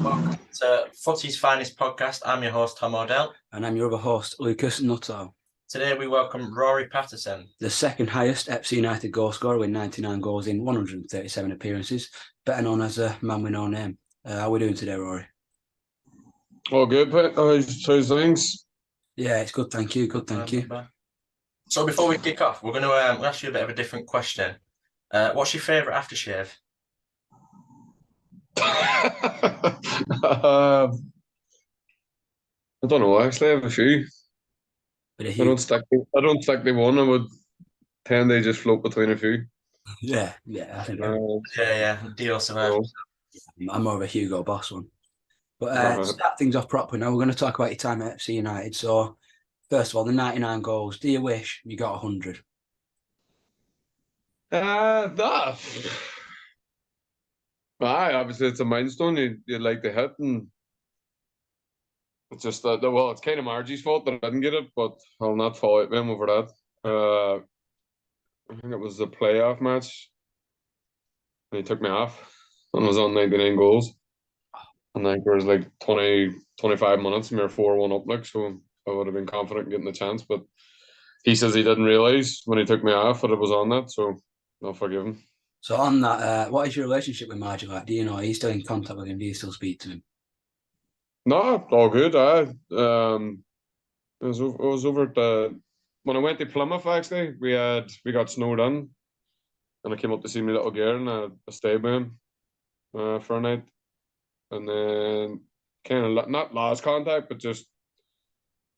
Welcome to Footy's Finest podcast. I'm your host, Tom O'Dell. And I'm your other host, Lucas Nuttall. Today we welcome Rory Patterson, the second highest FC United goal scorer with 99 goals in 137 appearances, better known as a man with no name. How are we doing today, Rory? All good, Pete. How's things? Yeah, it's good, thank you. Good, thank you. So before we kick off, we're going to ask you a bit of a different question. What's your favourite aftershave? I don't know. Actually, I have a few. I don't stick to one. I would tend to just float between a few. Yeah, I think. Deal survival. I'm more of a Hugo Boss one. But to start things off properly now, we're going to talk about your time at FC United. So, first of all, the 99 goals. Do you wish you got 100? Obviously it's a milestone you'd like to hit, and it's just that, well, it's kind of Margie's fault that I didn't get it, but I'll not fall out with him over that. I think it was the playoff match, and he took me off, and I was on 99 goals. And I think there was like 20, 25 minutes, and we were 4-1 up, like, so I would have been confident in getting the chance, but he says he didn't realise when he took me off that it was on that, so I'll forgive him. So on that, what is your relationship with Margie like? Do you know, are you still in contact with him? Do you still speak to him? No, all good. I was over at when I went to Plymouth, actually, we got snowed in, and I came up to see my little girl, and I stayed with him for a night, and then kind of not lost contact, but just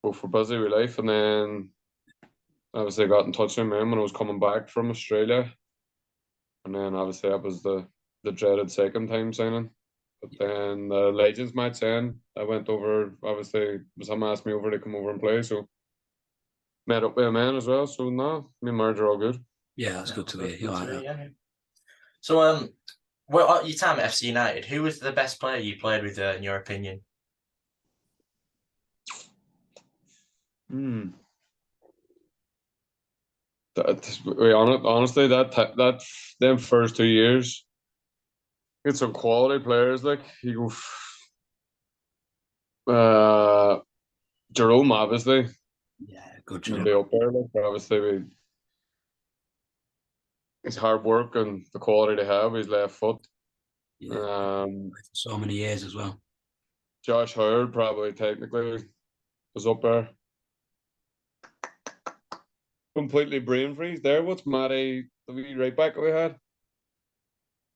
both were busy with life, and then obviously I got in touch with him when I was coming back from Australia. And then obviously that was the dreaded second time signing. But then the Legends match then I went over, obviously someone asked me over to come over and play, so met up with a man as well. So no, me and Marge are all good. Yeah, that's good to hear. You like that. Yeah. So well, at your time at FC United, who was the best player you played with in your opinion? Honestly, that them first 2 years, get some quality players like you go. Jerome, obviously. Yeah, good job. Be up there, like, but obviously his hard work and the quality they have, his left foot. Yeah. So many years as well. Josh Howard probably technically was up there. Completely brain freeze there. What's Matty, the wee right back we had?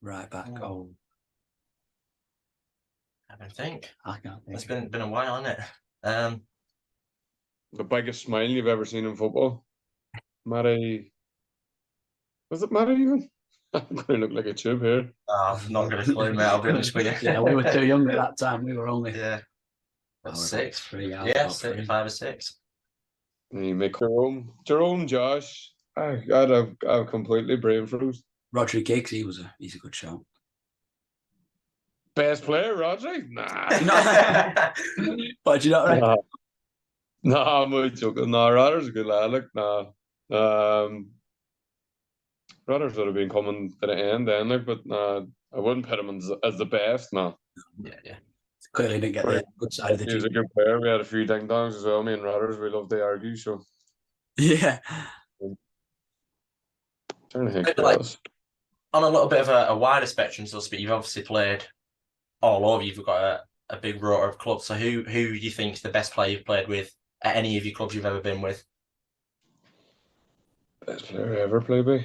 Right back. Oh. I don't think. I can't think. It's been a while, hasn't it? The biggest smile you've ever seen in football. Matty. Was it Matty even? I'm going to look like a tube here. Oh, I've not got a clue, mate. I'll be honest with you. Yeah, we were too young at that time. We were only 6. 3. Yeah, 5 or 6. You make Jerome, Josh. I'd have completely brain froze. Rodri Giggs, he's a good shout. Best player, Rodri? Nah. But do you not reckon? No, I'm only joking. No, Rodri's a good lad. Like, nah. Rodri's would have been coming to the end then, like, but I wouldn't put him as the best. No. Yeah. Clearly didn't get the good side of the team. He was a good player. We had a few ding dongs as well. Me and Rodgers, we love to argue. So yeah. Trying to think like, on a little bit of a wider spectrum, so to speak, you've obviously played all over. You've got a big rotor of clubs. So who do you think is the best player you've played with at any of your clubs you've ever been with? Best player I ever played with?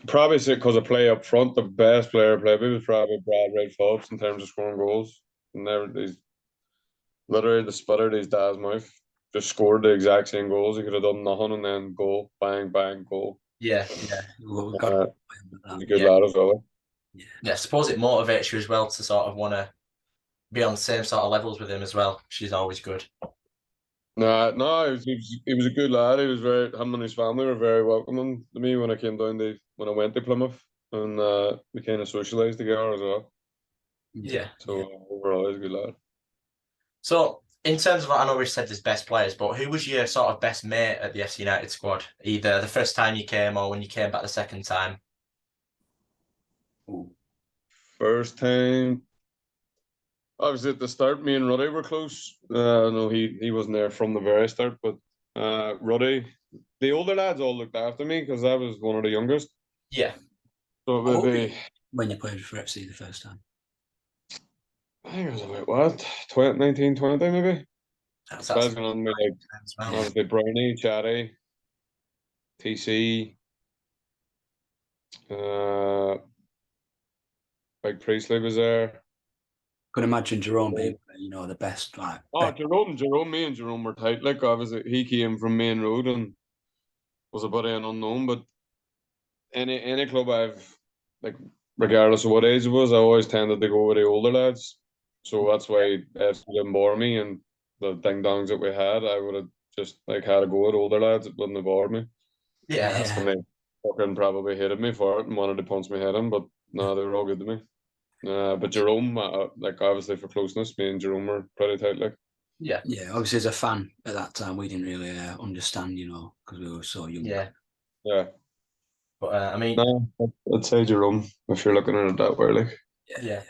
Probably because I play up front, the best player I played with was probably Brad Wright Phillips in terms of scoring goals. He's literally the sputter to his dad's mouth. Just scored the exact same goals. He could have done nothing and then goal, bang, bang, goal. Yeah. Well, he's a good lad as well. Yeah, I suppose it motivates you as well to sort of want to be on the same sort of levels with him as well. She's always good. No, he was a good lad. He was him and his family were very welcoming to me when I came down when I went to Plymouth, and we kind of socialised together as well. Yeah. So overall, he's a good lad. So in terms of, I know we've said there's best players, but who was your sort of best mate at the FC United squad? Either the first time you came or when you came back the second time? First time, obviously at the start, me and Ruddy were close. No, he wasn't there from the very start, but Ruddy, the older lads all looked after me because I was one of the youngest. Yeah. So it would be when you played for FC the first time. I think it was about what 19, 20 maybe. That's So I was going on with like well. obviously Brownie, Chatty, TC, Mike Priestley was there. Could imagine Jerome being, the best. Jerome, me and Jerome were tight. Like obviously he came from Main Road and was a bit of an unknown, but any club I've like, regardless of what age it was, I always tended to go with the older lads. So that's why FC didn't bore me, and the ding dongs that we had, I would have just like had to go with older lads. It wouldn't have bored me. Yeah, that's And they fucking probably hated me for it and wanted to punch my head in, but no, they were all good to me. But Jerome, like obviously for closeness, me and Jerome were pretty tight. Like, yeah. Obviously, as a fan at that time, we didn't really understand, because we were so young. Yeah. yeah. But I mean, No, I'd say Jerome if you're looking at it that way. Like, yeah.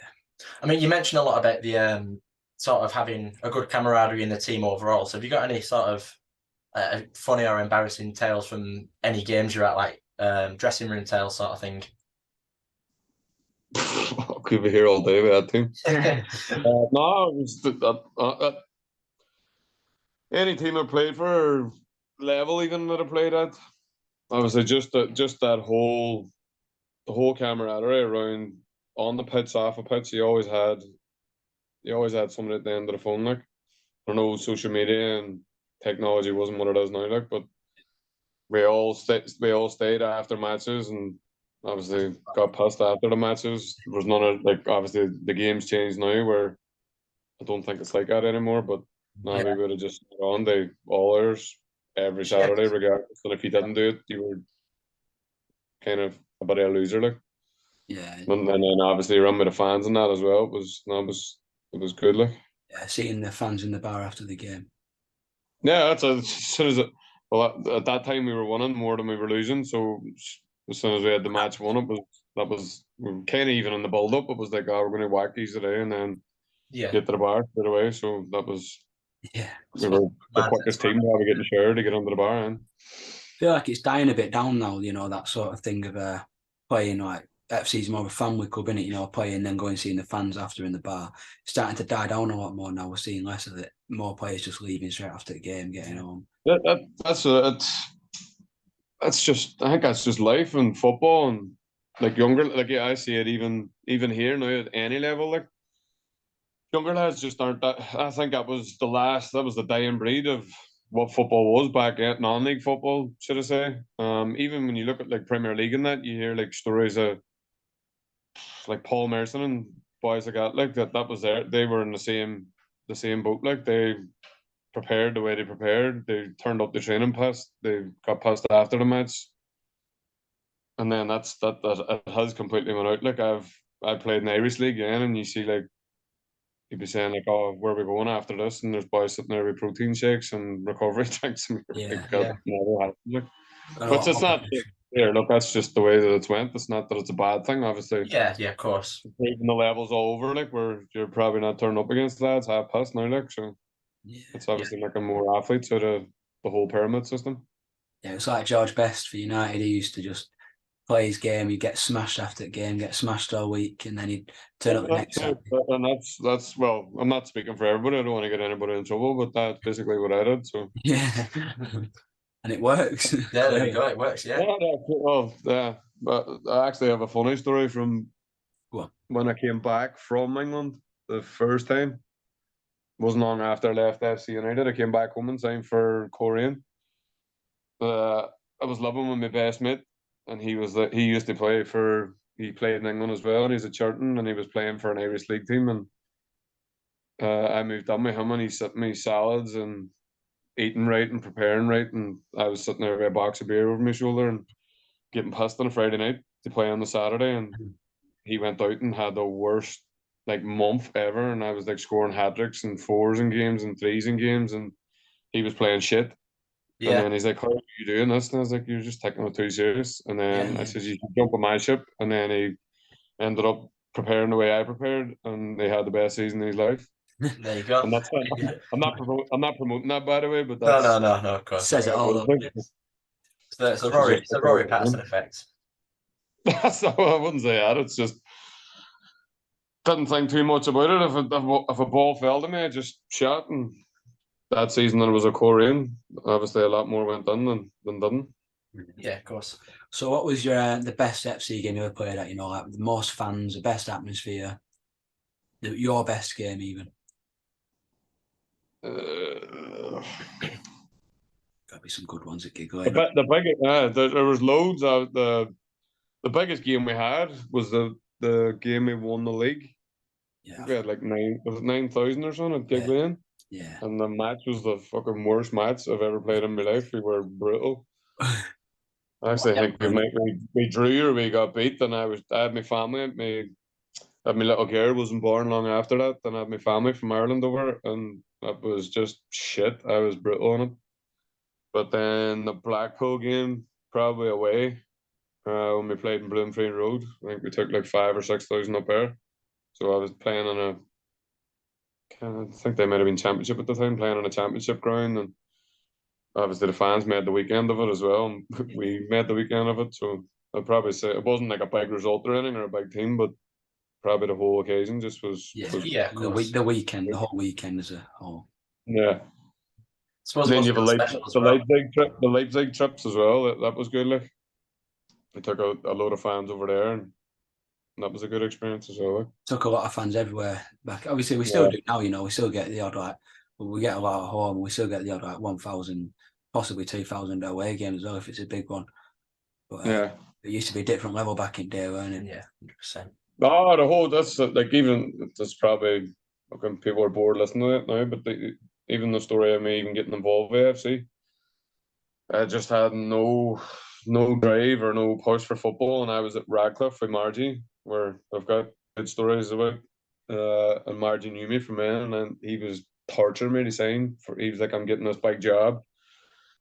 I mean, you mentioned a lot about the sort of having a good camaraderie in the team overall. So have you got any sort of funny or embarrassing tales from any games you're at, like dressing room tales sort of thing? could be here all day with that team. No, it was any team I played for, level even that I played at. Obviously, just that whole the whole camaraderie around on the pitch, off the pitch. You always had somebody at the end of the phone. Like, I know social media and technology wasn't what it is now. Like, but we all stayed after matches and obviously got pissed after the matches. There was none of like obviously the game's changed now where I don't think it's like that anymore. But no, we would have just on they all ours every Saturday, regardless. And if you didn't do it, you were kind of a bit of a loser. Like, and then obviously run with the fans and that as well. It was good. Like, seeing the fans in the bar after the game. Yeah, that's as soon as well at that time we were winning more than we were losing. So as soon as we had the match won, we were kind of even in the build up. It was like, oh, we're going to whack these today and then get to the bar straight away. So that was we were the quickest team to ever get the share to get under the bar. And I feel like it's dying a bit down now. That sort of thing of playing like FC's more of a family club, isn't it? Playing then going and seeing the fans after in the bar. It's starting to die down a lot more now. We're seeing less of it. More players just leaving straight after the game, getting home. That's just I think that's just life and football and like younger like I see it even here now at any level like younger lads just aren't that. I think that was the dying breed of what football was back at non-league football, should I say? Even when you look at like Premier League and that, you hear like stories of like Paul Merson and boys like that. Like that was there. They were in the same boat. Like they prepared the way they prepared. They turned up the training pass. They got passed after the match, and then that it has completely went out. Like I played in the Irish League again, and you see like you'd be saying like, "Oh, where are we going after this?" And there's boys sitting there with protein shakes and recovery drinks, and never happened. Like, but it's not. Yeah, look, that's just the way that it's went. It's not that it's a bad thing, obviously. Yeah, of course. Even the levels all over, like where you're probably not turning up against lads half past now, like so. It's obviously making more athletes out of the whole pyramid system. Yeah, it's like George Best for United. He used to just play his game, he'd get smashed after the game, get smashed all week, and then he'd turn up the next time. And that's well, I'm not speaking for everybody. I don't want to get anybody in trouble, but that's basically what I did. So yeah, and it works. Yeah, there you go. It works. Yeah. Well, yeah. But I actually have a funny story from when I came back from England the first time. Wasn't long after I left FC United. I came back home and signed for Korean. I was living with my best mate, and he used to play he played in England as well, and he's at Charlton, and he was playing for an Irish league team, and I moved in with him, and he's sitting me salads and eating right and preparing right, and I was sitting there with a box of beer over my shoulder and getting pissed on a Friday night to play on the Saturday, and he went out and had the worst like month ever, and I was like scoring hat-tricks and 4s in games and 3s in games, and he was playing shit. And Yeah, then he's like, "How are you doing this?" And I was like, "You're just taking it too serious." And then I Yeah. says, "You should jump on my ship." And then he ended up preparing the way I prepared, and they had the best season in his life. there you go. And that's I'm not promoting that, by the way, but No, that's no, of course Says not. it all. Though. It's the It's Rory, just it's the Rory Patterson effect. That's not, I wouldn't say that. It's just didn't think too much about it. If a ball fell to me, I just shot. And that season, there was a Korean. Obviously, a lot more went done than didn't. Yeah, of course. So, what was your the best FC game you ever played at? You know, like the most fans, the best atmosphere, your best game, even. Got to be some good ones at Giggle. The biggest, there was loads of the biggest game we had was the game we won the league. Yeah, We had like 9,000 or something at Gig Lane. yeah. And the match was the fucking worst match I've ever played in my life. We were brutal. I actually think we drew or we got beat, and I had my family. My little girl wasn't born long after that, and I had my family from Ireland over, and that was just shit. I was brutal on it. But then the Blackpool game, probably away, when we played in Bloomfield Road, I think we took like 5,000 or 6,000 up there. So I was playing on I think they might have been championship at the time, playing on a championship ground, and obviously the fans made the weekend of it as well. And we made the weekend of it, so I'd probably say it wasn't like a big result or anything or a big team, but probably the whole occasion just was Yeah, of course. the weekend, the whole weekend as a whole. yeah. I suppose And it then must you feel have special as well. The Leipzig trips as well. That was good. Like we took a load of fans over there, and that was a good experience as well. Like. Took a lot of fans everywhere back. Obviously, we still do now. You know, we still get the odd like we get a lot at home. We still get the odd like 1,000, possibly 2,000 away game as well if it's a big one. But Yeah. it used to be a different level back in day, weren't it? Yeah, 100%. No, the whole that's like even that's probably okay, people are bored listening to it now, but even the story of me even getting involved with AFC, I just had no drive or no push for football, and I was at Radcliffe with Margie, where I've got good stories about. And Margie knew me from then, and he was torturing me to sign. He was like, "I'm getting this big job,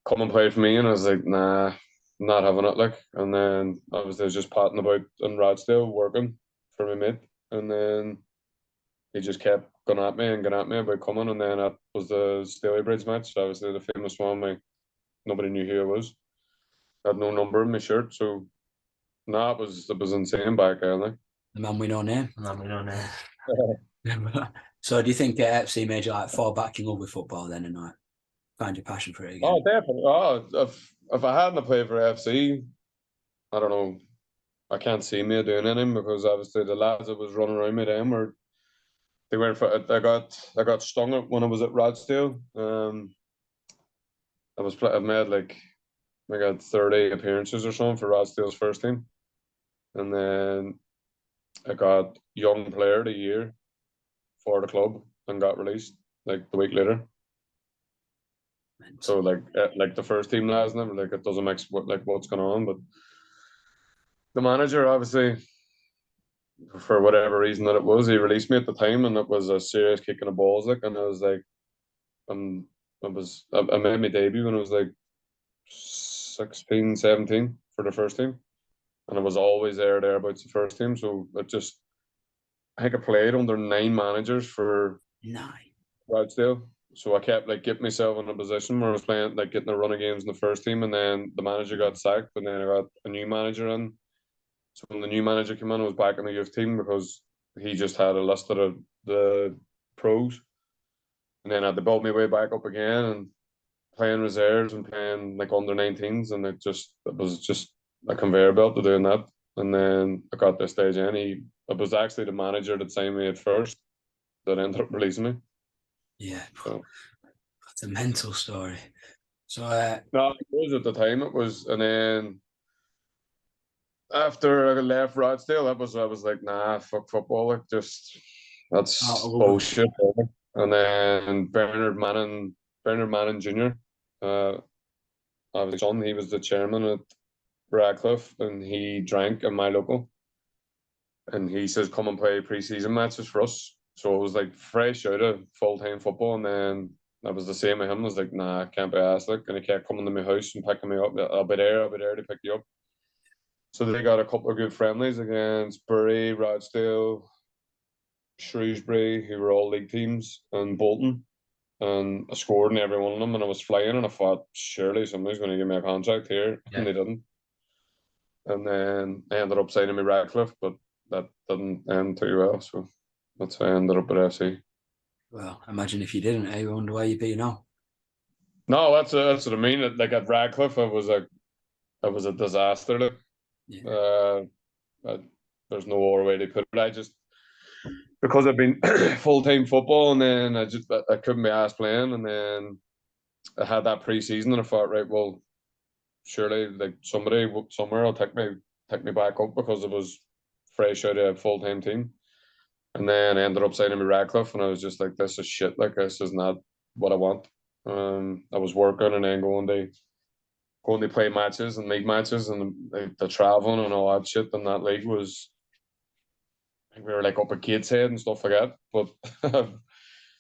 come and play for me," and I was like, "Nah, not having it." Like, and then obviously I was just patting about in Rochdale working for my mate, and then he just kept going at me and going at me about coming, and then that was the Staley Bridge match, obviously the famous one. Like nobody knew who I was. I had no number in my shirt, so nah, it was insane back then. Like. The man we know name. No, we don't know. So, do you think FC made you like fall back in love with football then, and like find your passion for it again? Oh, definitely. Oh, if I hadn't played for FC, I don't know. I can't see me doing anything because obviously the lads that was running around me then were they weren't. I got stung when I was at Rochdale. I made like I got 30 appearances or something for Rochdale's first team, and then I got young player of the year for the club and got released like the week later. So like the first team lads and them, like it doesn't make what's going on, but the manager obviously for whatever reason that it was, he released me at the time, and it was a serious kick in the balls, like, and I was like, I made my debut when I was like 16, 17 for the first team, and I was always thereabouts the first team, so I think I played under 9 managers for 9. Rochdale. So I kept like getting myself in a position where I was playing like getting a run of games in the first team, and then the manager got sacked, and then I got a new manager in. So when the new manager came in, I was back in the youth team because he just had a list of the pros, and then I had to build my way back up again and playing reserves and playing like under 19s, and it was just a conveyor belt to doing that. And then I got this stage in. It was actually the manager that signed me at first that ended up releasing me. Yeah, so. That's a mental story. So No, it was at the time. It was, and then after I left Rochdale, I was like, nah, fuck football. Like, that's bullshit. And then Bernard Manning Jr. I was son. He was the chairman at Radcliffe, and he drank in my local. and he says, come and play pre-season matches for us. So it was like fresh out of full-time football, and then that was the same with him. I was like, nah, I can't be asked. Like, and he kept coming to my house and picking me up. I'll be there to pick you up. So they got a couple of good friendlies against Bury, Rochdale, Shrewsbury, who were all league teams, and Bolton. And I scored in every one of them, and I was flying, and I thought, surely somebody's going to give me a contract here, and they didn't. And then I ended up signing with Radcliffe, but that didn't end too well, so that's how I ended up at FC. Well, imagine if you didn't, I wonder where you'd be now. No, that's what I mean. Like at Radcliffe, I was a disaster. Like, Yeah. there's no other way to put it. I just, because I've been full-time football, and then I couldn't be asked playing, and then I had that pre-season, and I thought, right, well, surely like somebody somewhere will take me back up, because it was fresh out of a full-time team. And then I ended up signing with Radcliffe, and I was just like, this is shit. Like, this is not what I want. I was working, and then going to play matches and league matches, and the traveling and all that shit. And that league was, I think we were like up at Gateshead and stuff like that. But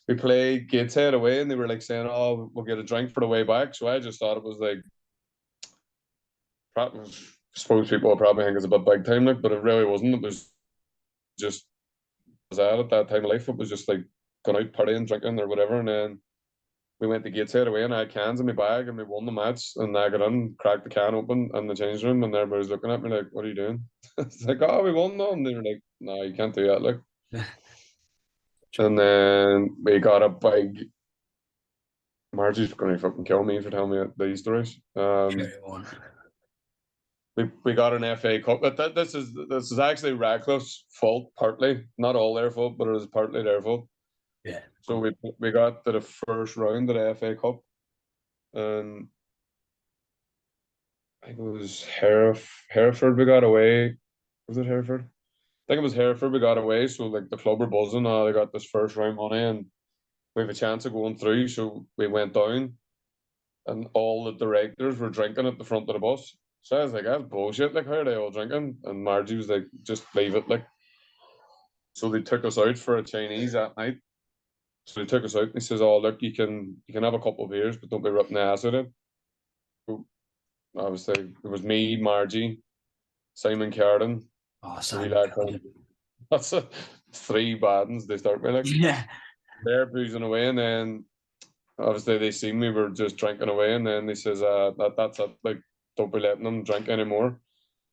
we played Gateshead away, and they were like saying, "Oh, we'll get a drink for the way back." So I just thought it was like, I suppose people will probably think it's a bit big time, like, but it really wasn't. It was just, was at that time of life. It was just like going out partying, drinking or whatever, and then we went to Gateshead away, and I had cans in my bag, and we won the match, and I got in, cracked the can open in the change room, and everybody was looking at me like, what are you doing? It's like, oh, we won though. And they were like, no, you can't do that. Like, and then we got a big, Margie's going to fucking kill me for telling me these stories. We got an FA Cup. But this is actually Radcliffe's fault, partly. Not all their fault, but it was partly their fault. Yeah. So we got to the first round of the FA Cup, and I think it was Hereford we got away. Was it Hereford? I think it was Hereford we got away. So like the club were buzzing. Oh, they got this first round money, and we have a chance of going through. So we went down, and all the directors were drinking at the front of the bus. So I was like, that's bullshit. Like, how are they all drinking? And Margie was like, just leave it. Like, so they took us out for a Chinese that night. So they took us out, and he says, "Oh, look, you can have a couple of beers, but don't be ripping the ass out of it." So obviously, it was me, Margie, Simon Carden. Oh, Simon. That's three bad ones they start with. Like, yeah. they're boozing away, and then obviously they seen we were just drinking away, and then he says, that's it. Like, don't be letting them drink anymore."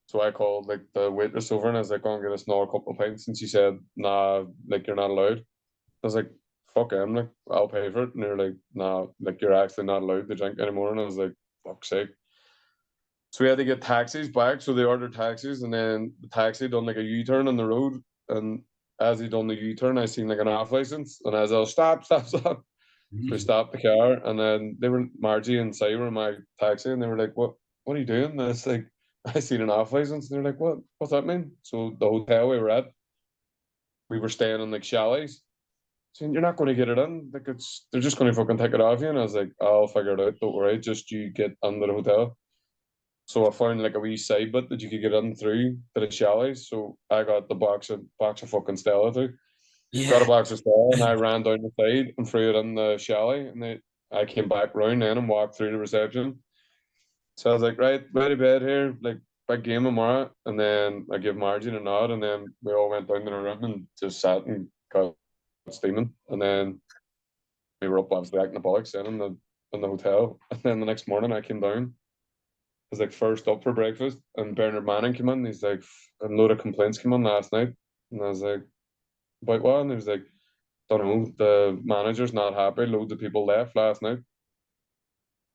So I called like the waitress over, and I was like, "Go and get us another couple of pints," and she said, "Nah, like you're not allowed." I was like, "Fuck him, like I'll pay for it." And they're like, "Nah, like you're actually not allowed to drink anymore." And I was like, "Fuck's sake." So we had to get taxis back. So they ordered taxis, and then the taxi done like a U-turn on the road. And as he done the U-turn, I seen like an off license, and as I was stop. So we stopped the car, and then they were, Margie and Si were in my taxi, and they were like, What are you doing?" And it's like, "I seen an off license." And they're like, What's that mean?" So the hotel we were at, we were staying in like chalets. Saying, "You're not going to get it in. Like, they're just going to fucking take it off you." And I was like, "I'll figure it out. Don't worry. Just you get under the hotel." So I found like a wee side bit that you could get in through to the chalets. So I got the box of fucking Stella too. Got a box of Stella, and I ran down the side and threw it in the chalet. And I came back round then and walked through the reception. So I was like, "Right, ready bed here, like big game tomorrow." And then I give Margin a nod, and then we all went down to the room and just sat and got steaming. And then we were up obviously acting the bollocks then in the hotel. And then the next morning I came down. I was like first up for breakfast, and Bernard Manning came in. He's like, a load of complaints came in last night. And I was like, about what? And he was like, don't know, the manager's not happy. Loads of people left last night.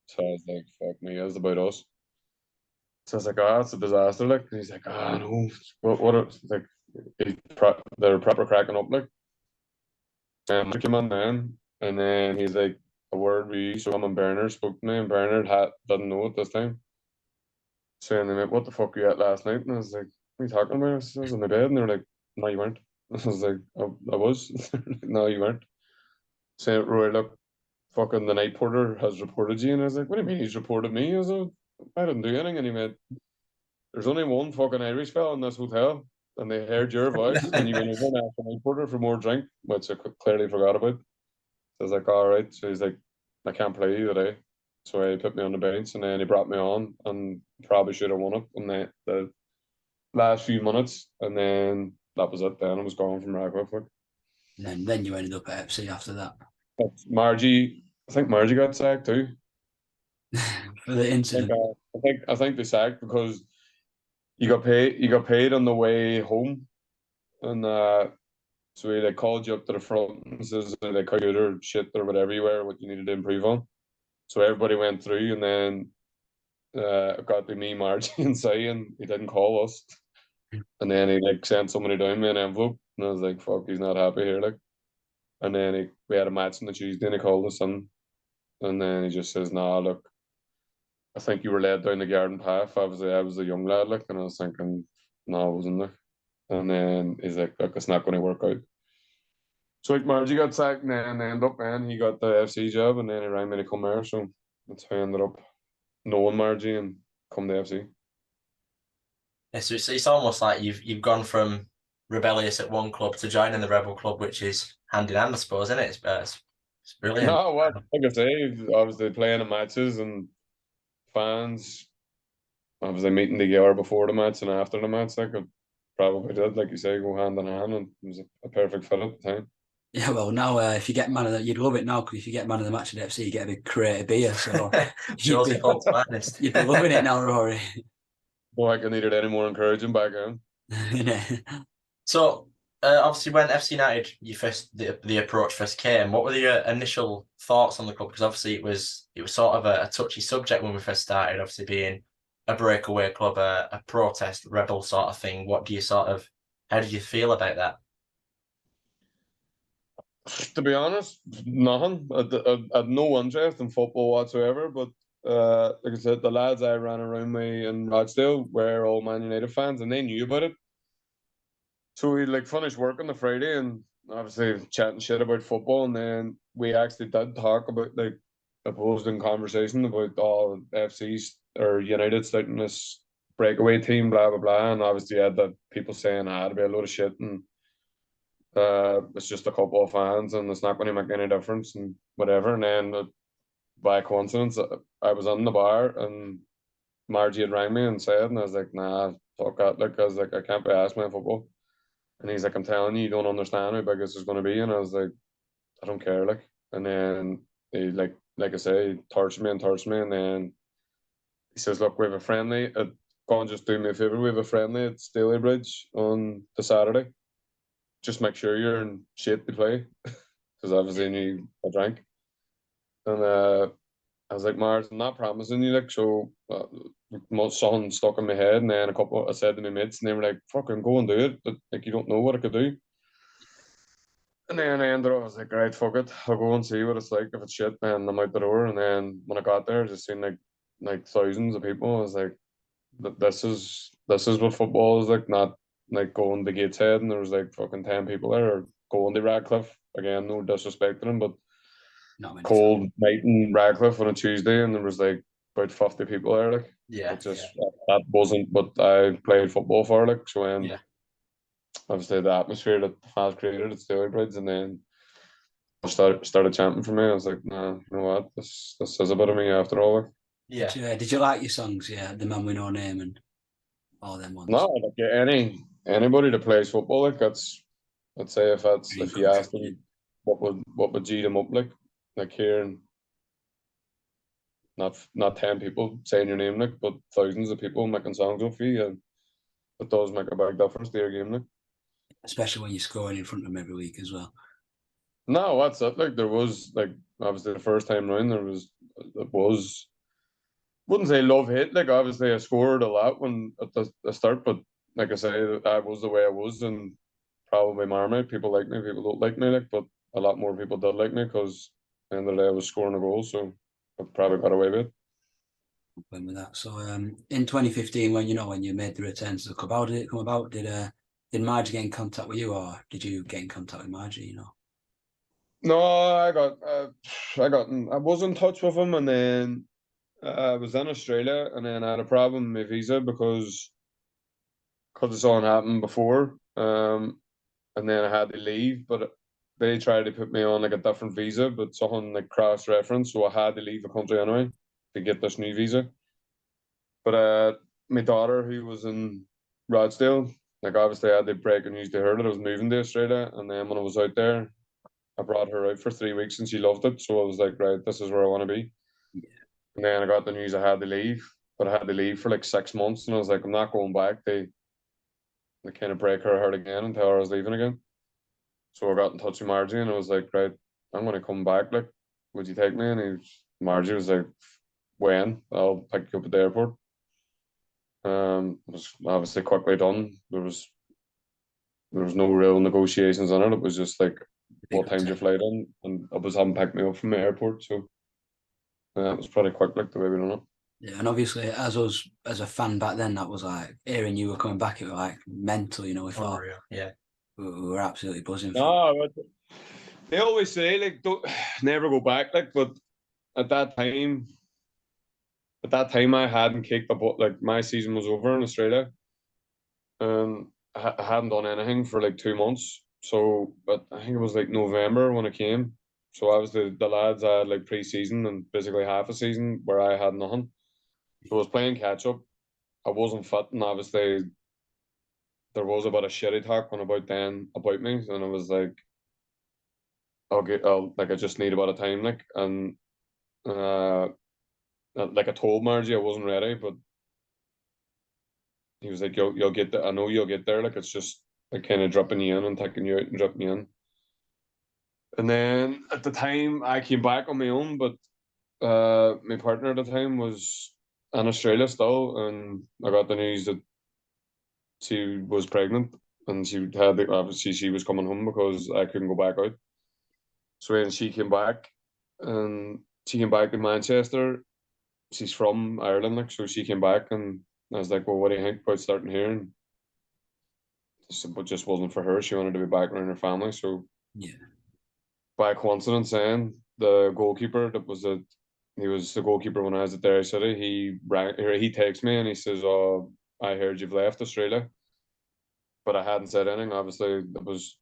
So I was like, fuck me, it's about us. So I was like, oh, it's a disaster. Like, and he's like, oh no, like, they're proper cracking up. Like, and I came in then, and then he's like, a word with you. So him and Bernard spoke to me, and Bernard didn't know it this time. Saying, they went, "What the fuck were you at last night?" And I was like, "What are you talking about?" I was in my bed, and they were like, "No, you weren't." I was like, I was." "No, you weren't." Saying, "Roy, look, fucking the night porter has reported you." And I was like, "What do you mean he's reported me?" I was like, "I didn't do anything." And he went, "There's only one fucking Irish fella in this hotel." and they heard your voice, and you went over and asked my porter for more drink, which I clearly forgot about. So I was like, all right. So he's like, I can't play you today. So he put me on the bench, and then he brought me on, and probably should have won it in the last few minutes, and then that was it. Then I was gone from Radcliffe. And then you ended up at FC after that. But Margie, I think Margie got sacked too. For the incident. I think they sacked because you got paid on the way home, and so they called you up to the front and says they computer shit or whatever you were, what you needed to improve on. So everybody went through, and then it got to me, Margie, and Cy, and he didn't call us. And then he like sent somebody down me an envelope, and I was like, "Fuck, he's not happy here." Like, and then we had a match on the Tuesday, and he called us, and then he just says, "Nah, look, I think you were led down the garden path." I was a young lad, like, and I was thinking, "No, I wasn't." Like, and then he's like, "Look, it's not going to work out." So like Margie got sacked, and then ended up, man, he got the FC job, and then he rang me to come here. So that's how I ended up knowing Margie and come to FC. Yeah, so it's almost like you've gone from rebellious at one club to joining the Rebel Club, which is hand in hand, I suppose, isn't it? It's brilliant. No, what? Like I say, obviously playing the matches and fans, obviously meeting together before the match and after the match, like it probably did, like you say, go hand in hand, and it was a perfect fit at the time. Yeah, well, now if you get man of the, you'd love it now because if you get man of the match at FC, you get a big crate of beer. So Josie Colt's finest. you'd be loving it now, Rory. Well, like I needed any more encouraging back then. So obviously, when FC United, the approach first came, what were your initial thoughts on the club? Because obviously it was sort of a touchy subject when we first started. Obviously, being a breakaway club, a protest rebel sort of thing. How did you feel about that? To be honest, nothing. I had no interest in football whatsoever. But like I said, the lads I ran around me in Rochdale were all Man United fans, and they knew about it. So we like finished work on the Friday, and obviously chatting shit about football, and then we actually did talk about like opposing conversation about all FC's or United starting this breakaway team, blah blah blah, and obviously you had the people saying it'd be a load of shit, and it's just a couple of fans, and it's not going to make any difference, and whatever. And then by coincidence, I was in the bar, and Margie had rang me and said, and I was like, nah, fuck that, like, I was like, I can't be asked playing football. And he's like, I'm telling you, you don't understand how big this is going to be. And I was like, I don't care, like. And then he like I say, he torched me. And then he says, look, we have a friendly. Go and just do me a favor. We have a friendly at Staley Bridge on the Saturday. Just make sure you're in shape to play, because obviously I knew I drank. And I was like, Mars, I'm not promising you, like, so something stuck in my head, and then I said to my mates, and they were like, fucking go and do it. But, like, you don't know what I could do. And then I ended up, I was like, right, fuck it. I'll go and see what it's like. If it's shit, then I'm out the door. And then when I got there, I just seen like thousands of people. I was like, this is what football is like, not like going to Gateshead and there was like fucking 10 people there, or going to Radcliffe. Again, no disrespect to them, but cold night in Radcliffe on a Tuesday, and there was like about 50 people there. Like, that wasn't what I played football for. Like, so obviously the atmosphere that the fans created at Staley Bridge, and then started chanting for me. I was like, nah, you know what, this says a bit of me after all. Like. Yeah. Did you like your songs? Yeah, The Man with No Name and all them ones. No, like anybody that plays football, like I'd say if you asked them what would G them up like hearing not 10 people saying your name, like, but thousands of people making songs up for you, and it does make a big difference to your game, like. Especially when you're scoring in front of them every week as well. No, that's it. Like, there was, like, obviously the first time round it was, wouldn't say love hate. Like, obviously I scored a lot when at the start, but like I say, I was the way I was, and probably Marmite. People like me, people don't like me, like, but a lot more people did like me because at the end of the day I was scoring a goal, so I probably got away with it. With that. So in 2015, when you made the return to the club, how did it come about? Did Margie get in contact with you, or did you get in contact with Margie? No, I was in touch with him, and then I was in Australia, and then I had a problem with my visa because because it's on happened before. And then I had to leave, but they tried to put me on like a different visa, but something like cross reference, so I had to leave the country anyway to get this new visa. But my daughter, who was in Rochdale, like obviously I had the breaking news to her that I was moving to Australia, and then when I was out there, I brought her out for 3 weeks and she loved it. So I was like, right, this is where I want to be. And then I got the news I had to leave, but I had to leave for like 6 months, and I was like, I'm not going back. They kind of break her heart again and tell her I was leaving again. So I got in touch with Margie and I was like, right, I'm going to come back. Like, would you take me? And Margie was like, when? I'll pick you up at the airport. It was obviously quickly done. There was no real negotiations on it. It was just like, what time's your flight in? And it was having picked me up from the airport. So it was pretty quick, like the way we done it. Yeah, and obviously, as us as a fan back then, that was like hearing you were coming back. It was like mental, you know. We thought, yeah, we were absolutely buzzing. No, they always say like don't never go back. Like, but at that time, I hadn't kicked the butt. Like my season was over in Australia, and I hadn't done anything for like 2 months. So, but I think it was like November when I came. So obviously the lads had like pre-season and basically half a season where I had nothing. So I was playing catch up. I wasn't fit, and obviously there was about a shitty talk on about me, and I was like, I just need a bit of time, like, and like I told Margie I wasn't ready, but he was like, you'll get there. I know you'll get there. Like it's just like kind of dropping you in and taking you out and dropping you in. And then at the time I came back on my own, but my partner at the time was in Australia still, and I got the news that she was pregnant, and obviously she was coming home because I couldn't go back out. So when she came back, and she came back to Manchester. She's from Ireland, like, so she came back, and I was like, well, what do you think about starting here? And it just wasn't for her. She wanted to be back around her family. So Yeah, by coincidence, then the goalkeeper he was the goalkeeper when I was at Derry City. He texts me and he says, "Oh, I heard you've left Australia," but I hadn't said anything. Obviously, it was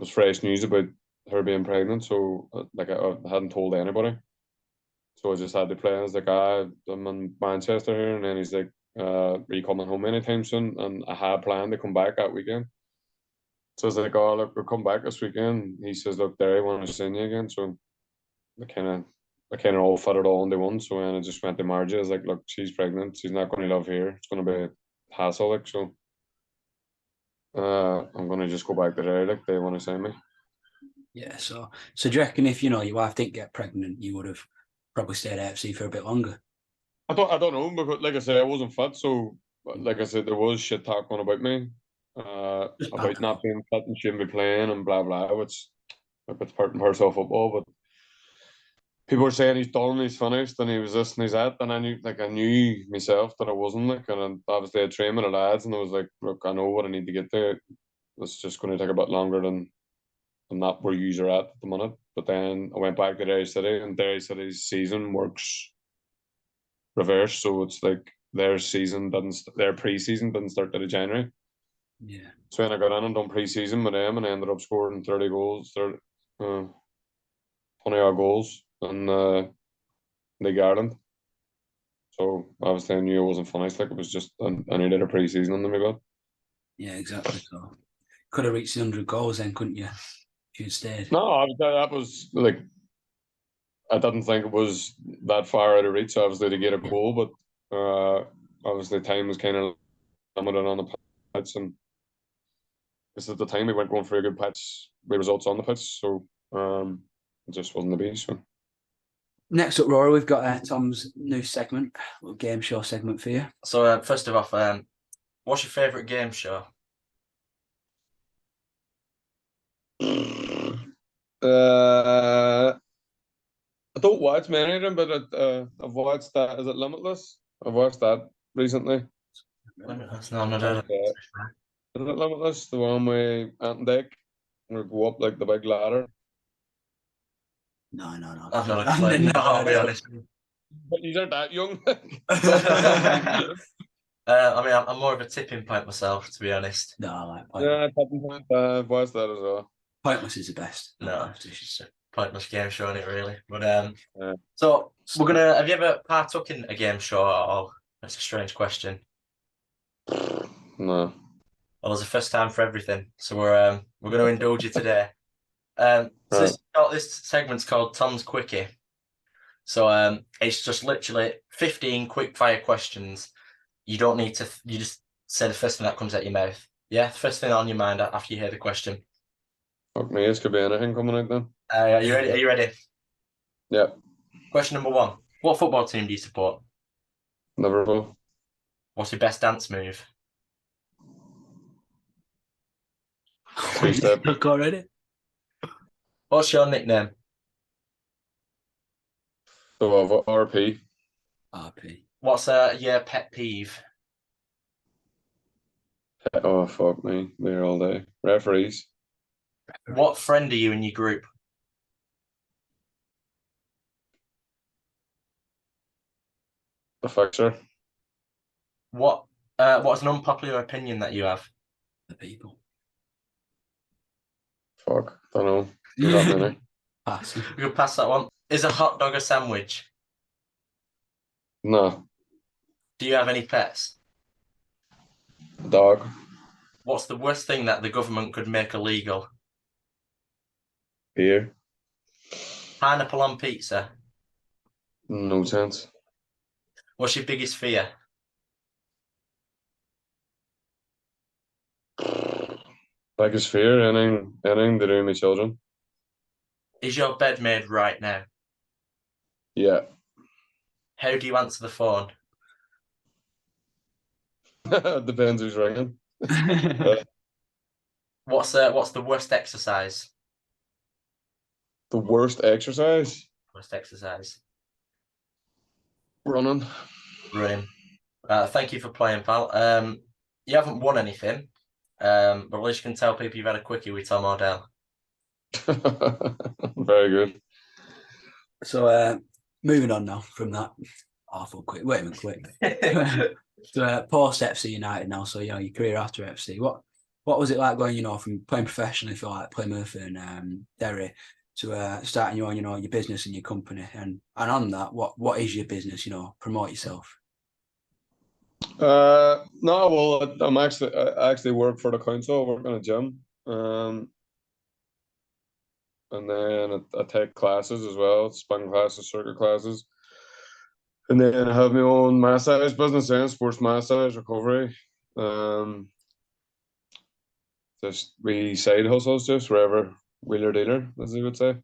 fresh news about her being pregnant, so like I hadn't told anybody. So I just had to play. I was like, I'm in Manchester here, and then he's like, "Are you coming home anytime soon?" And I had planned to come back that weekend. So I was like, "Oh, look, we'll come back this weekend." He says, "Look, Derry want to see you again." So I kind of all fit it all into one. So then I just went to Margie. I was like, "Look, she's pregnant. She's not going to live here. It's going to be a hassle, like so. I'm going to just go back to Derry. Like they want to see me." yeah. So do you reckon if your wife didn't get pregnant, you would have probably stayed at FC for a bit longer? I don't know, because like I said, I wasn't fit. So like I said, there was shit talk on about me, about not being fit and shouldn't be playing and blah blah, which like it's part and parcel of football. But people were saying he's done, he's finished, and he was this and he's that, and I knew myself that I wasn't, like, and obviously I trained with the lads, and I was like, look, I know what I need to get there. It's just going to take a bit longer than I'm not where you are at the minute. But then I went back to Derry City, and Derry City's season works reverse, so it's like their pre-season didn't start till January. Yeah. So then I got in and done pre-season with them, and I ended up scoring 30 goals, 20 odd goals in League Ireland. So obviously I knew it wasn't finished. Like it was just I needed a pre-season under my belt. Yeah, exactly. So could have reached the 100 goals then, couldn't you? If you'd stayed. No, that was like I didn't think it was that far out of reach, obviously, to get a goal, but obviously time was kind of limited on the pitch, and because at the time we weren't going for a good pitch, the results on the pitch, so it just wasn't the be. So Next up, Rory, we've got Tom's new segment, a little game show segment for you. So first of all, what's your favourite game show? I don't watch many of them, but I've watched that. Is it Limitless? I've watched that recently. Limitless? No, I'm not heard of it. Is it Limitless? The one with Ant and Dick, we go up like the big ladder. No. I've not a clue. No, I'll be honest. But you aren't that young. I mean, I'm more of a tipping point myself, to be honest. No, I like Pointless. Yeah, Tipping Point. I've watched that as well. Pointless is the best. No, it's just a pointless game show, isn't it, really? But Yeah. so we're gonna. Have you ever partook in a game show at all? That's a strange question. No. Well, there's a first time for everything, so we're going to indulge you today. So Right. this segment's called Tom's Quickie. So it's just literally 15 quick fire questions. You don't need to. You just say the first thing that comes out your mouth. Yeah, first thing on your mind after you hear the question. Fuck me, it could be anything coming out then. Are you ready? Are you ready? Yeah. Question number one: what football team do you support? Liverpool. What's your best dance move? Two-step. Look already. What's your nickname? So RP. RP. What's your pet peeve? Oh fuck me. There all day. Referees. What friend are you in your group? The fixer. What's an unpopular opinion that you have? The people. Fuck. Don't know. Not that many. Pass. We can pass that one. Is a hot dog a sandwich? No. Do you have any pets? Dog. What's the worst thing that the government could make illegal? Beer. Pineapple on pizza. No chance. What's your biggest fear? Biggest fear, anything to do with my children. Is your bed made right now? Yeah. How do you answer the phone? Depends who's ringing. What's the worst exercise? The worst exercise? Worst exercise. Running. Running. Thank you for playing, pal. You haven't won anything, but at least you can tell people you've had a quickie with Tom O'Dell. Very good. So moving on now from that awful quick. Wait a minute, quick. So post FC United now. So your career after FC. What was it like going, from playing professionally for like Plymouth and Derry to starting your own, your business and your company, and on that, what is your business? Promote yourself. No, well, I actually work for the council. I work in a gym. And then I take classes as well, spin classes, circuit classes. And then I have my own massage business and sports massage recovery. Just we side hustles, just wherever wheeler dealer, as you would say.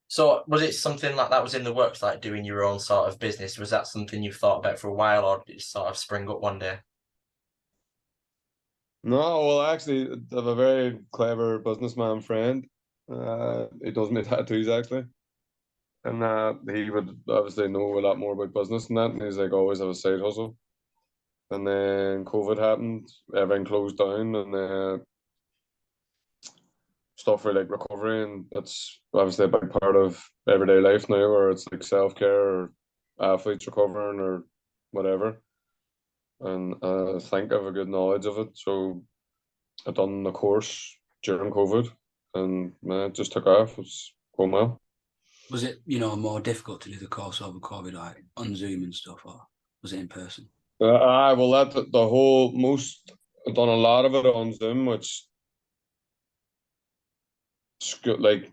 So was it something like that was in the works, like doing your own sort of business? Was that something you've thought about for a while, or did it sort of spring up one day? No, well, actually, I have a very clever businessman friend. He does my tattoos actually, and he would obviously know a lot more about business than that. And he's like, always have a side hustle. And then COVID happened, everything closed down, and stuff for like recovery, and that's obviously a big part of everyday life now, where it's like self care or athletes recovering or whatever. And I think I have a good knowledge of it, so I done the course during COVID, and it just took off. It's going well. Was it more difficult to do the course over COVID, like on Zoom and stuff, or was it in person? Well, that the whole most I've done a lot of it on Zoom, which like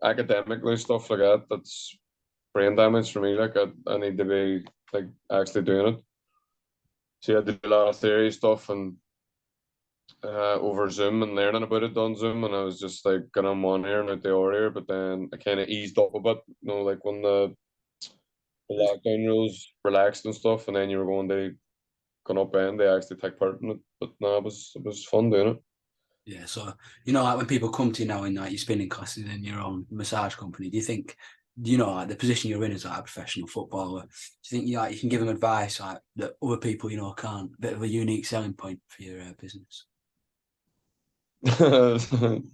academically stuff like that. That's brain damage for me. Like I need to be like actually doing it. So you had to do a lot of theory stuff and over Zoom and learning about it on Zoom, and I was just like getting on one ear and out the other ear. But then I kind of eased up a bit, like when the lockdown rules relaxed and stuff, and then you were going up and they actually take part in it. But no, it was fun doing it. Yeah, so like when people come to you now in like your spinning classes in your own massage company, do you think, like the position you're in as like a professional footballer, do you think you can give them advice like that other people can't? A bit of a unique selling point for your business.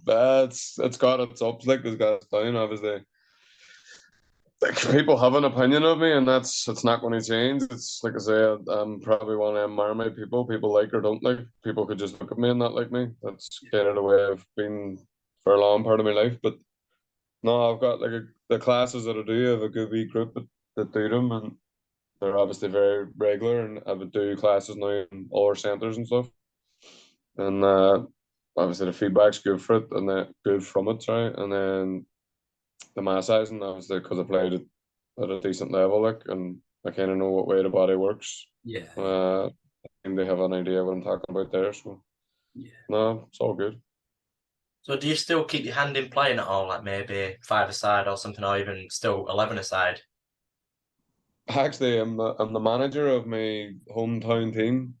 That's it's got its ups, like there's got its down. Obviously, like people have an opinion of me, and it's not going to change. It's like I say, I'm probably one of them marmite people. People like or don't like. People could just look at me and not like me. That's kind of the way I've been for a long part of my life. But no, I've got like the classes that I do. I have a good wee group that do them, and they're obviously very regular. And I would do classes now in all our centres and stuff. And obviously the feedback's good for it, and good from it, right? And then the massaging, obviously, because I played it at a decent level, like, and I kind of know what way the body works. Yeah. And they have an idea what I'm talking about there. So, Yeah. no, it's all good. So do you still keep your hand in playing at all, like maybe 5-a-side or something, or even still 11-a-side? Actually, I'm the manager of my hometown team.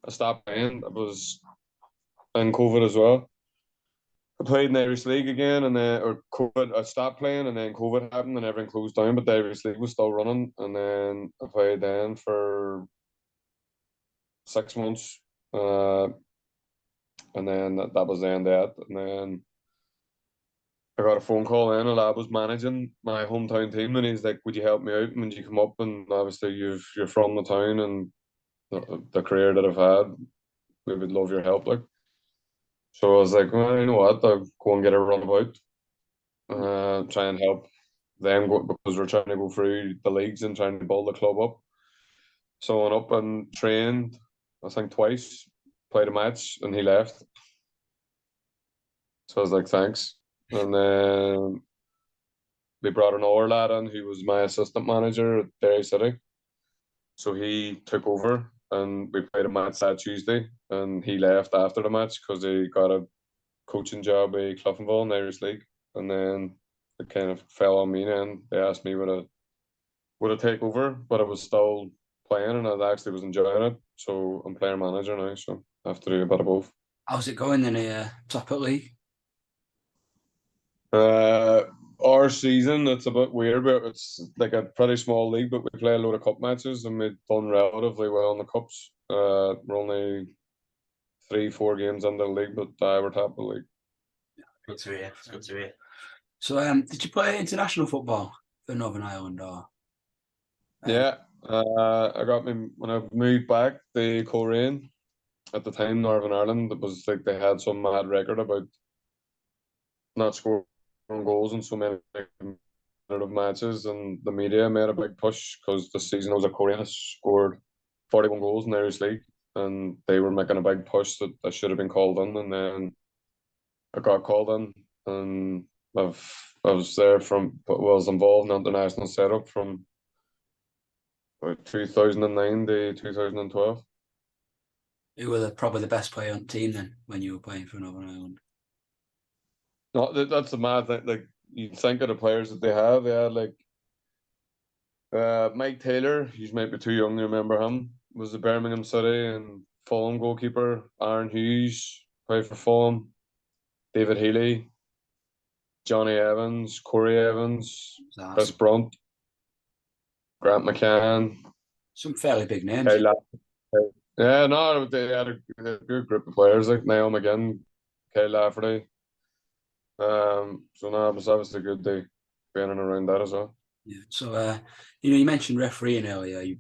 I stopped playing. I was in COVID as well. I played in the Irish League again, and then or COVID. I stopped playing, and then COVID happened, and everything closed down. But the Irish League was still running, and then I played then for 6 months, and then that was the end of it. And then I got a phone call in. A lad was managing my hometown team, and he's like, "Would you help me out? When you come up, and obviously you're from the town, and the career that I've had, we would love your help." Like, so I was like, "Well, you know what? I'll go and get a runabout, try and help them go, because we're trying to go through the leagues and trying to build the club up." So I went up and trained, I think twice, played a match, and he left. So I was like, "Thanks." And then they brought another lad in who was my assistant manager at Derry City. So he took over, and we played a match that Tuesday, and he left after the match because he got a coaching job at Cloughville in the Irish League. And then it kind of fell on me, and they asked me would I take over, but I was still playing, and I actually was enjoying it. So I'm player manager now, so I have to do a bit of both. How's it going in a top at league? Our season, it's a bit weird, but it's like a pretty small league, but we play a load of cup matches, and we've done relatively well in the cups. We're only 3-4 games into the league, but we're top of the league. Good to hear. It's good to hear. So, did you play international football for Northern Ireland or? Yeah, I got me when I moved back to Coleraine. At the time, Northern Ireland, it was like they had some mad record about not scoring goals in so many competitive matches, and the media made a big push because the season was a Korean scored 41 goals in the Irish League, and they were making a big push that I should have been called in, and then I got called in, and I was there was involved in the international setup from 2009 to 2012. Who were probably the best player on the team then when you were playing for Northern Ireland? No, that's the mad thing. Like, you think of the players that they have. They had like Mike Taylor. You might be too young to remember him. Was the Birmingham City and Fulham goalkeeper. Aaron Hughes played for Fulham. David Healy, Johnny Evans, Corey Evans, Chris Brunt, Grant McCann. Some fairly big names. Yeah, no, they had a good group of players like Niall McGinn, Kyle Lafferty. So no, it was obviously good day being around that as well. Yeah. So, you mentioned refereeing earlier. You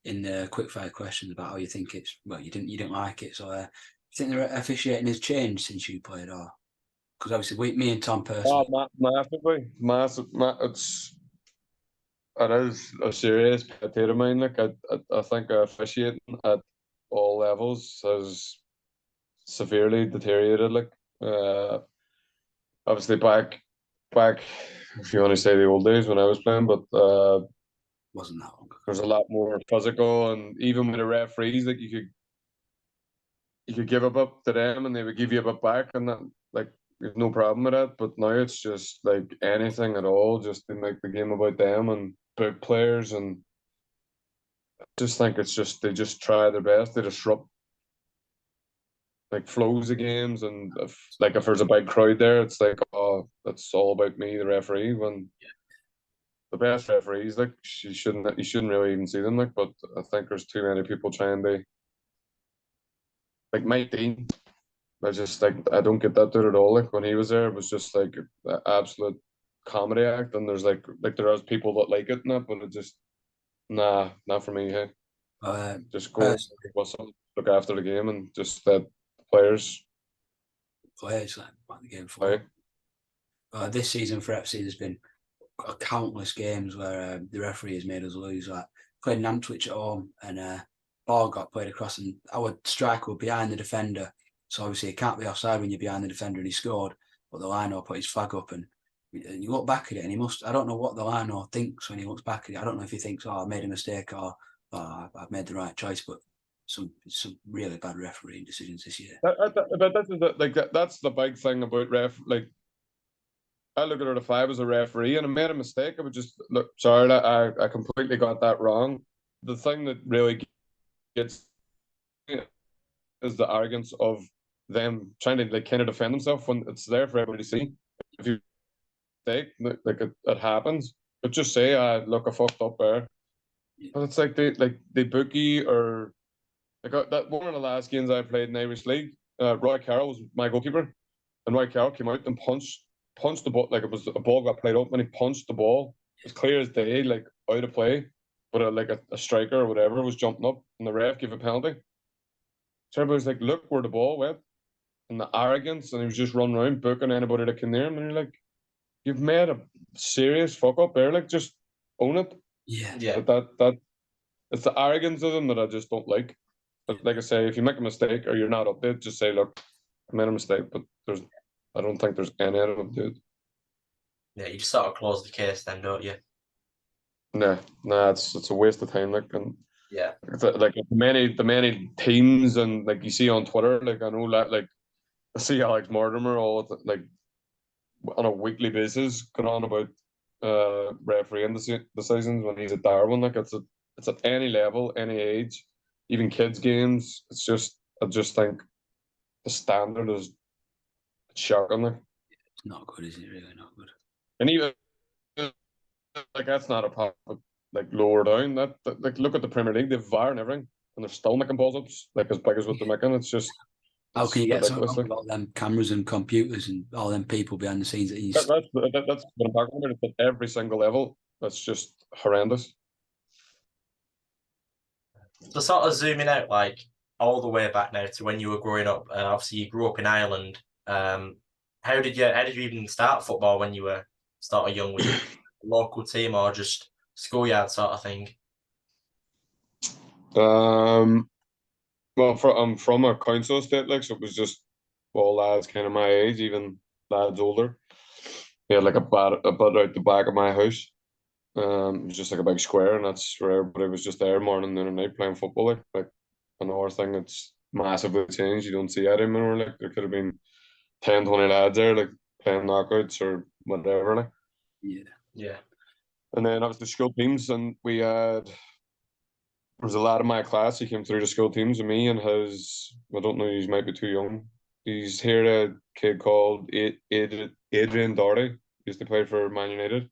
in the quickfire questions about how you think it's. Well, you didn't like it. So, you think the officiating has changed since you played, or because obviously me and Tom personally. Oh, massively, massive. It is a serious pet hate of mine. Like I think officiating at all levels has severely deteriorated. Like, obviously back, if you want to say the old days when I was playing, but Wasn't that long ago. there's a lot more physical, and even with the referees, like you could give a bit to them, and they would give you a bit back, and that, like, there's no problem with that. But now it's just like anything at all, just to make the game about them and about players, and I just think it's just they just try their best to disrupt like flows of games, and if there's a big crowd there, it's like, oh, that's all about me, the referee. When the best referees, like, you shouldn't really even see them, like. But I think there's too many people trying to, like Mike Dean. I just like I don't get that dude at all. Like when he was there, it was just like absolute comedy act, and there's like there is people that like it and that, but it just not for me. Hey, just go look after the game and just let players players like the game play. for. This season for FC, there's been countless games where the referee has made us lose. Like played Nantwich at home, and ball got played across, and our striker was behind the defender. So obviously it can't be offside when you're behind the defender, and he scored. But the lino put his flag up, and you look back at it, and he must. I don't know what the lino thinks when he looks back at it. I don't know if he thinks, "Oh, I made a mistake," or "Oh, I've made the right choice." But some really bad refereeing decisions this year. That's the big thing about ref. Like, I look at it, if I was a referee and I made a mistake, I would just look. Sorry, I completely got that wrong. The thing that really gets is the arrogance of them trying to like kind of defend themselves when it's there for everybody to see. If you mistake, like it happens, but just say, look, I fucked up there." But it's like they bookie or like that one of the last games I played in Irish League. Roy Carroll was my goalkeeper, and Roy Carroll came out and punched the ball like it was a ball got played up, and he punched the ball as clear as day, like out of play. But like a striker or whatever was jumping up, and the ref gave a penalty. So everybody's like, "Look where the ball went," and the arrogance, and he was just running around booking anybody that came near him, and you're like, "You've made a serious fuck up there. Like, just own it." Yeah. But that it's the arrogance of them that I just don't like. But like I say, if you make a mistake or you're not up there, just say, "Look, I made a mistake," but I don't think there's any of them, dude. Yeah, you just sort of close the case then, don't you? Nah, it's a waste of time. Like, and Yeah. like the many teams and like you see on Twitter, like I know that like I see Alex Mortimer like on a weekly basis going on about refereeing decisions when he's at Darwin. Like it's at any level, any age, even kids games. It's just I just think the standard is shocking. Like, It's not good, is it? Really not good. and even like that's not a pop like lower down. That like look at the Premier League, they've VAR and everything, and they're still making balls ups like as big as what they're making. It's just how can you get something ridiculous. wrong about them cameras and computers and all them people behind the scenes that you That's what I'm talking about. It's at every single level. That's just horrendous. So sort of zooming out like all the way back now to when you were growing up, and obviously you grew up in Ireland. How did you even start football when you were sort of young? Was it a local team or just schoolyard sort of thing? Well, I'm from a council estate, like, so it was just all lads kind of my age, even lads older. We had like a bit out the back of my house. It was just like a big square, and that's where everybody was just there morning, noon, and night playing football. Like another thing that's massively changed. You don't see that anymore. Like there could have been 10, 20 lads there, like playing knockouts or whatever. Like, Yeah. and then obviously school teams, and we had. There was a lad in my class. He came through the school teams with me, and I don't know. He might be too young. He's here. A kid called Adrian Doherty. He used to play for Man United.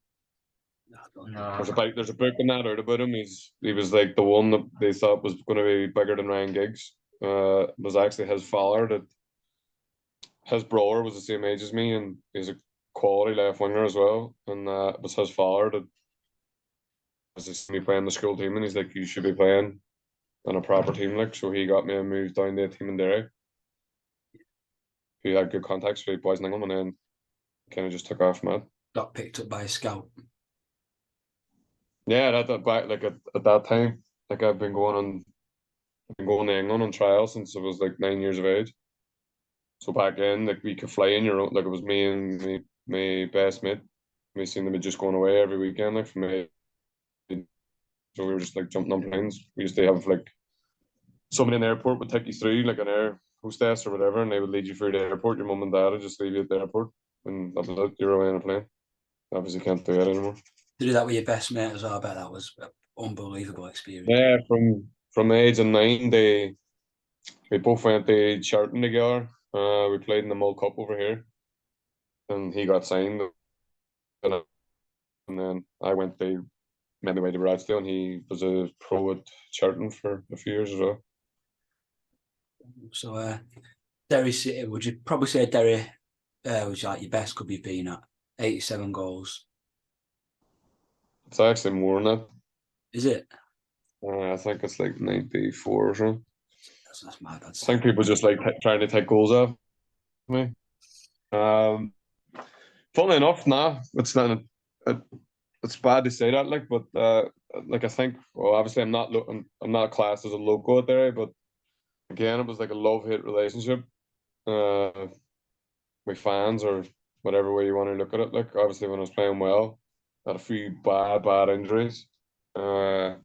No. There's a book in that out about him. He was like the one that they thought was going to be bigger than Ryan Giggs. Was actually his father. That his brother was the same age as me, and he's a quality left winger as well. And it was his father that was me playing the school team, and he's like, "You should be playing on a proper team." Like, so he got me and moved down to a team in Derry. He had good contacts with boys in England, and then kind of just took off from that. Got picked up by a scout. Yeah, that back like at that time, like I've been going to England on trial since I was like 9 years of age. So back then, like we could fly in your own. Like it was me and my best mate. We seemed to be just going away every weekend, like from me. So we were just like jumping on planes. We used to have like somebody in the airport would take you through, like an air hostess or whatever, and they would lead you through the airport. Your mum and dad would just leave you at the airport, and that was it. You were away on a plane. Obviously, can't do that anymore. To do that with your best mate as well, I bet that was an unbelievable experience. Yeah, from the age of 9, we both went to Charlton together. We played in the World Cup over here, and he got signed, and then I went to made my way to Rochdale, and he was a pro at Charlton for a few years as well. So, Derry City, would you probably say Derry was like your best club you've been at? 87 goals. It's actually more than that. Is it? I think it's like 94 or something. That's mad. I think people just like trying to take goals off me. Funnily enough, nah, it's not. It's bad to say that, like, but like I think, well, obviously I'm not classed as a local out there, but again, it was like a love-hate relationship, with fans or whatever way you want to look at it. Like, obviously, when I was playing well, I had a few bad injuries, and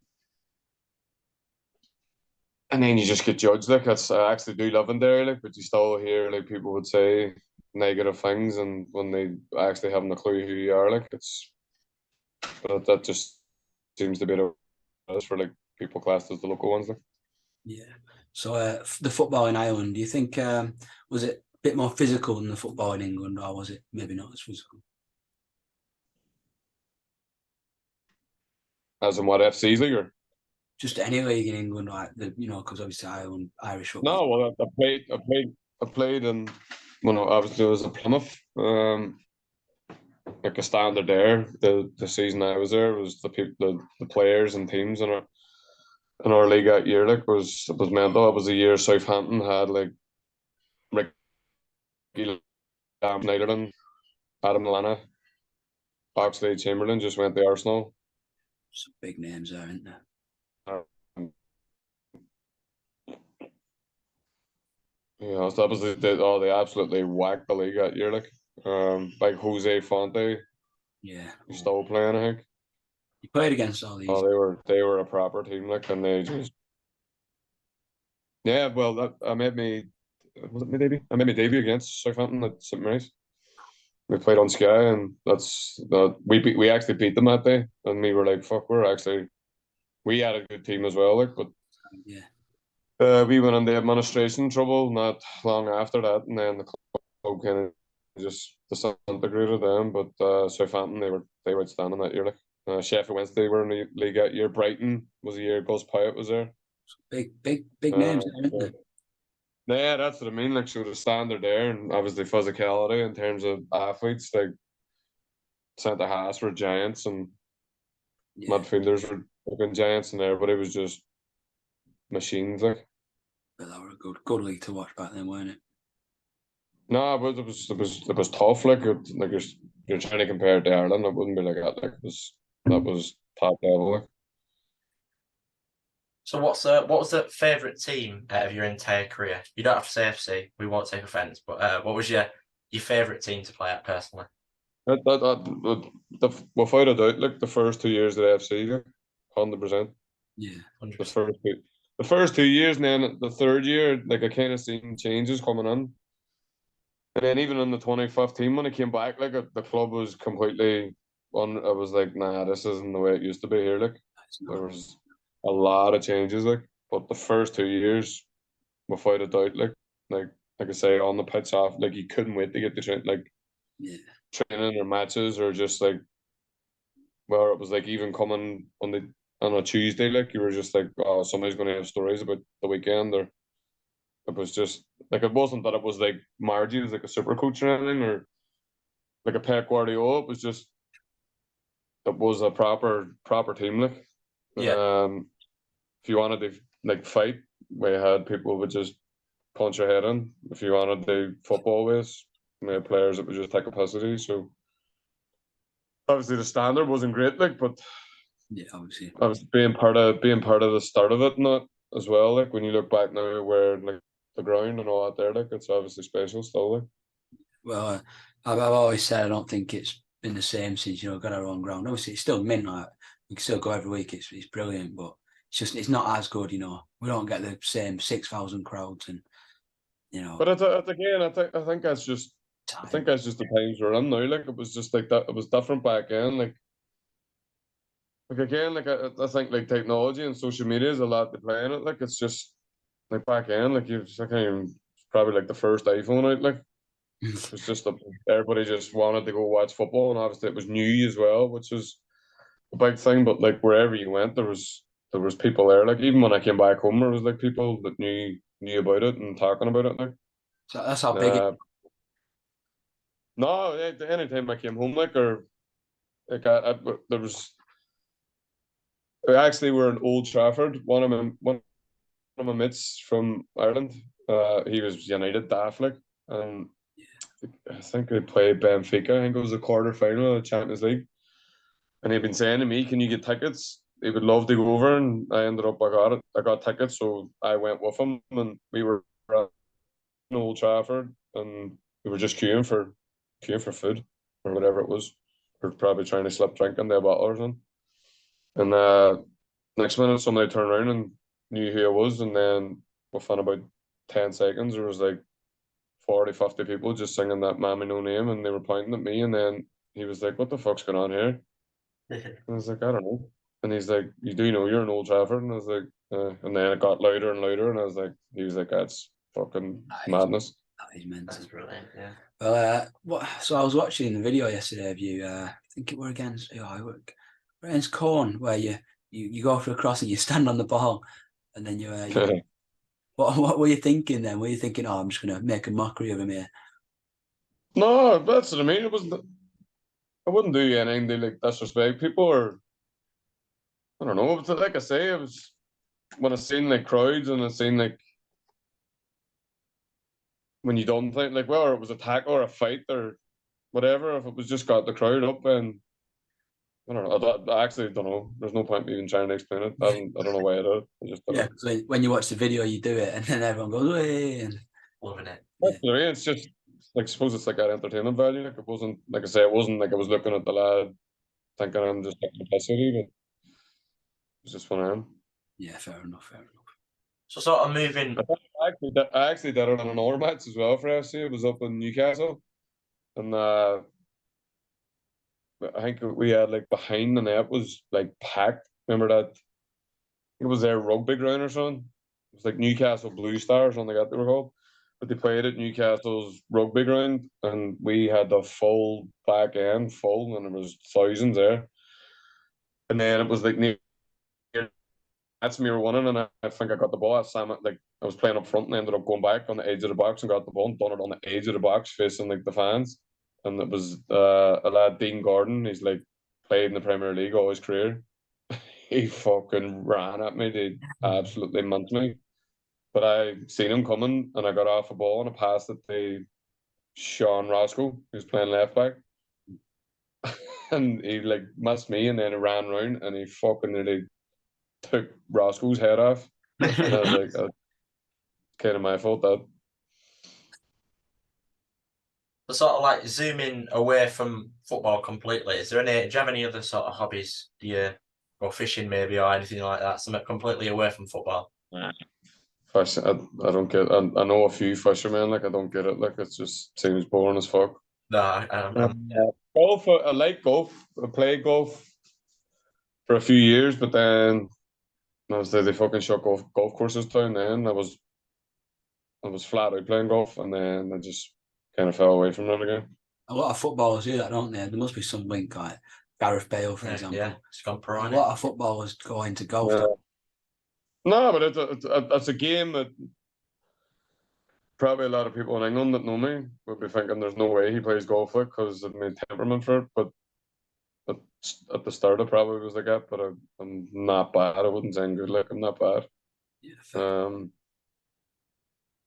then you just get judged. Like, I actually do love it there, like, but you still hear like people would say negative things, and when they actually haven't a clue who you are, like, but that just seems to be the for like people classed as the local ones. Like. Yeah. So the football in Ireland, do you think was it a bit more physical than the football in England, or was it maybe not as physical? As in what FC's league or? Just any league in England, like because obviously Ireland, Irish football. No, well, I played in when obviously it was in Plymouth. Like a standard there. The season I was there was the players and teams in our league that year. Like it was mental. It was a year Southampton had like Ricky Snyderland, Adam Lallana, Oxlade Chamberlain just went to Arsenal. Some big names there, aren't there? Yeah, so that was they absolutely whacked the league that year. Like Jose Fonte, Yeah. he's still playing. I think. You played against all these. Oh, they were a proper team. Like, and they just yeah. Well, I made me was it my debut? I made my debut against Southampton at St Mary's. We played on Sky, and we actually beat them that day, and we were like, "Fuck, we had a good team as well." Like, but Yeah. we went into administration trouble not long after that, and then the club kind of just disintegrated them. But Southampton, they were outstanding that year. Like Sheffield Wednesday were in the league that year. Brighton was the year Gus Poyet was there. Big names, aren't Yeah. there? Yeah, that's what I mean. Like, so the standard there, and obviously physicality in terms of athletes, like centre halves were giants, and Yeah. midfielders were fucking giants, and everybody was just machines. Like, But they were a good league to watch back then, weren't it? no, but it was tough. Like you're trying to compare it to Ireland, it wouldn't be like that. Like, that was top level. Like. So what was the favourite team out of your entire career? You don't have to say FC. We won't take offence. But what was your favourite team to play at personally? Without a doubt, like the first 2 years at FC, like, 100%. Yeah, 100%. The first 2 years, and then the third year, like I kind of seen changes coming in. And then even in the 2015, when I came back, like the club was completely on. I was like, nah, this isn't the way it used to be here. Like there was a lot of changes. Like, but the first 2 years, without a doubt, like I say, on the pitch off, like you couldn't wait to get to training or matches or just like where it was like even coming on a Tuesday, like you were just like, oh, somebody's going to have stories about the weekend, or it was just like it wasn't that it was like Margie was like a super coach or anything, or like a Pep Guardiola. It was just it was a proper team. Like, Yeah. if you wanted to like fight, we had people who would just punch your head in. If you wanted to football ways, we had players that would just take capacity. So obviously the standard wasn't great, like, but yeah, obviously. I was being part of the start of it, not as well. Like when you look back now, where like the ground and all that there, like it's obviously special still. Like. Well, I've always said I don't think it's been the same since got our own ground. Obviously, it's still mint. Like we can still go every week. It's brilliant, but it's not as good. We don't get the same 6,000 crowds, and But again, I think that's just time. I think that's just the times we're in now. Like it was just like that. It was different back then. Like again, like I think like technology and social media is a lot to play in it. Like it's just like back then, like I can't even probably like the first iPhone out. Like it was just everybody just wanted to go watch football, and obviously it was new as well, which was a big thing. But like wherever you went, there was people there. Like even when I came back home, there was like people that knew about it and talking about it. Like So that's how big. No, anytime I came home, like, or like there was. We actually were in Old Trafford. One of my mates from Ireland. He was United daft, like, and I think they played Benfica. I think it was the quarter final of the Champions League. And he'd been saying to me, "Can you get tickets?" He would love to go over, and I ended up I got tickets, so I went with him, and we were at Old Trafford, and we were just queuing for food or whatever it was. We are probably trying to slip drink into a bottle or something. And next minute, somebody turned around and knew who I was, and then within about 10 seconds, there was like 40, 50 people just singing that Mammy No Name, and they were pointing at me, and then he was like, "What the fuck's going on here?" And I was like, "I don't know." And he's like, "You do know you're in Old Trafford?" And I was like, and then it got louder and louder, and I was like, he was like, "That's fucking madness." That is mental. That's brilliant. Yeah. Well, so I was watching the video yesterday of you. I think it were against against Corn, where you go for a cross and you stand on the ball, and then you what were you thinking then? Were you thinking, "Oh, I'm just gonna make a mockery of him here"? No, that's what I mean. It wasn't. I wouldn't do anything to like disrespect people, or I don't know. But like I say, it was when I seen like crowds and I seen like when you don't think like whether it was a tackle or a fight or whatever, if it was just got the crowd up, and I don't know. I actually don't know. There's no point even trying to explain it. I don't know why I did it. I just did Yeah, it. so when you watch the video, you do it, and then everyone goes, "Hey!" and Loving it. That's the way. It's just like I suppose it's like that entertainment value. Like it wasn't like I say, it wasn't like I was looking at the lad thinking I'm just taking the piss out of you, but it was just one of them. Yeah, fair enough. So sort of moving. I actually did it on another match as well for FC. It was up in Newcastle, and I think we had like behind the net was like packed. Remember that? It was their rugby ground or something. It was like Newcastle Blue Stars, something like that they were called. But they played at Newcastle's rugby ground, and we had the full back end full, and there was thousands there. And then it was like near that's me were winning, and I think I got the ball. I was playing up front and ended up going back on the edge of the box and got the ball and done it on the edge of the box facing like the fans. And it was a lad, Dean Gordon. He's like played in the Premier League all his career. He fucking ran at me. They absolutely munched me. But I seen him coming, and I got off a ball and I passed it to Sean Roscoe, who's playing left back. And he like missed me, and then he ran round and he fucking nearly took Roscoe's head off. And I was like, kind of my fault that. So sort of like zooming away from football completely. Do you have any other sort of hobbies? Do you go fishing maybe or anything like that? Something completely away from football? Fish, I don't get. I know a few fishermen. Like I don't get it. Like it just seems boring as fuck. No, Golf. I like golf. I played golf for a few years, but then they fucking shut golf courses down. Then I was flat out playing golf, and then I just kind of fell away from it again. A lot of footballers do that, don't they? There must be some link, like Gareth Bale, for example. Yeah, it's gone pro. A lot of footballers go into golf. Yeah. No, but it's a game that probably a lot of people in England that know me would be thinking there's no way he plays golf like because of my temperament for it. But at the start, I probably was like that. But I'm not bad. I wouldn't say I'm good. Like I'm not bad. Yeah,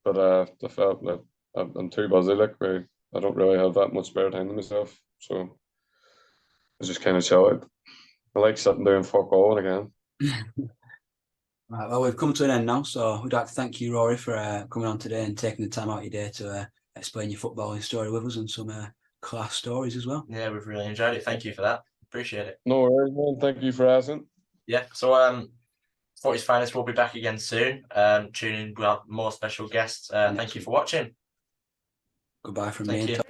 but I felt like I'm too busy. Like I don't really have that much spare time to myself, so I just kind of chill out. I like sitting down fuck all again. Right, well, we've come to an end now, so we'd like to thank you, Rory, for coming on today and taking the time out of your day to explain your footballing story with us and some class stories as well. Yeah, we've really enjoyed it. Thank you for that. Appreciate it. No worries, man. Thank you for asking. Yeah, so Footies Finest will be back again soon. Tune in, we'll have more special guests. Thank you for watching. Goodbye from me. Thank you.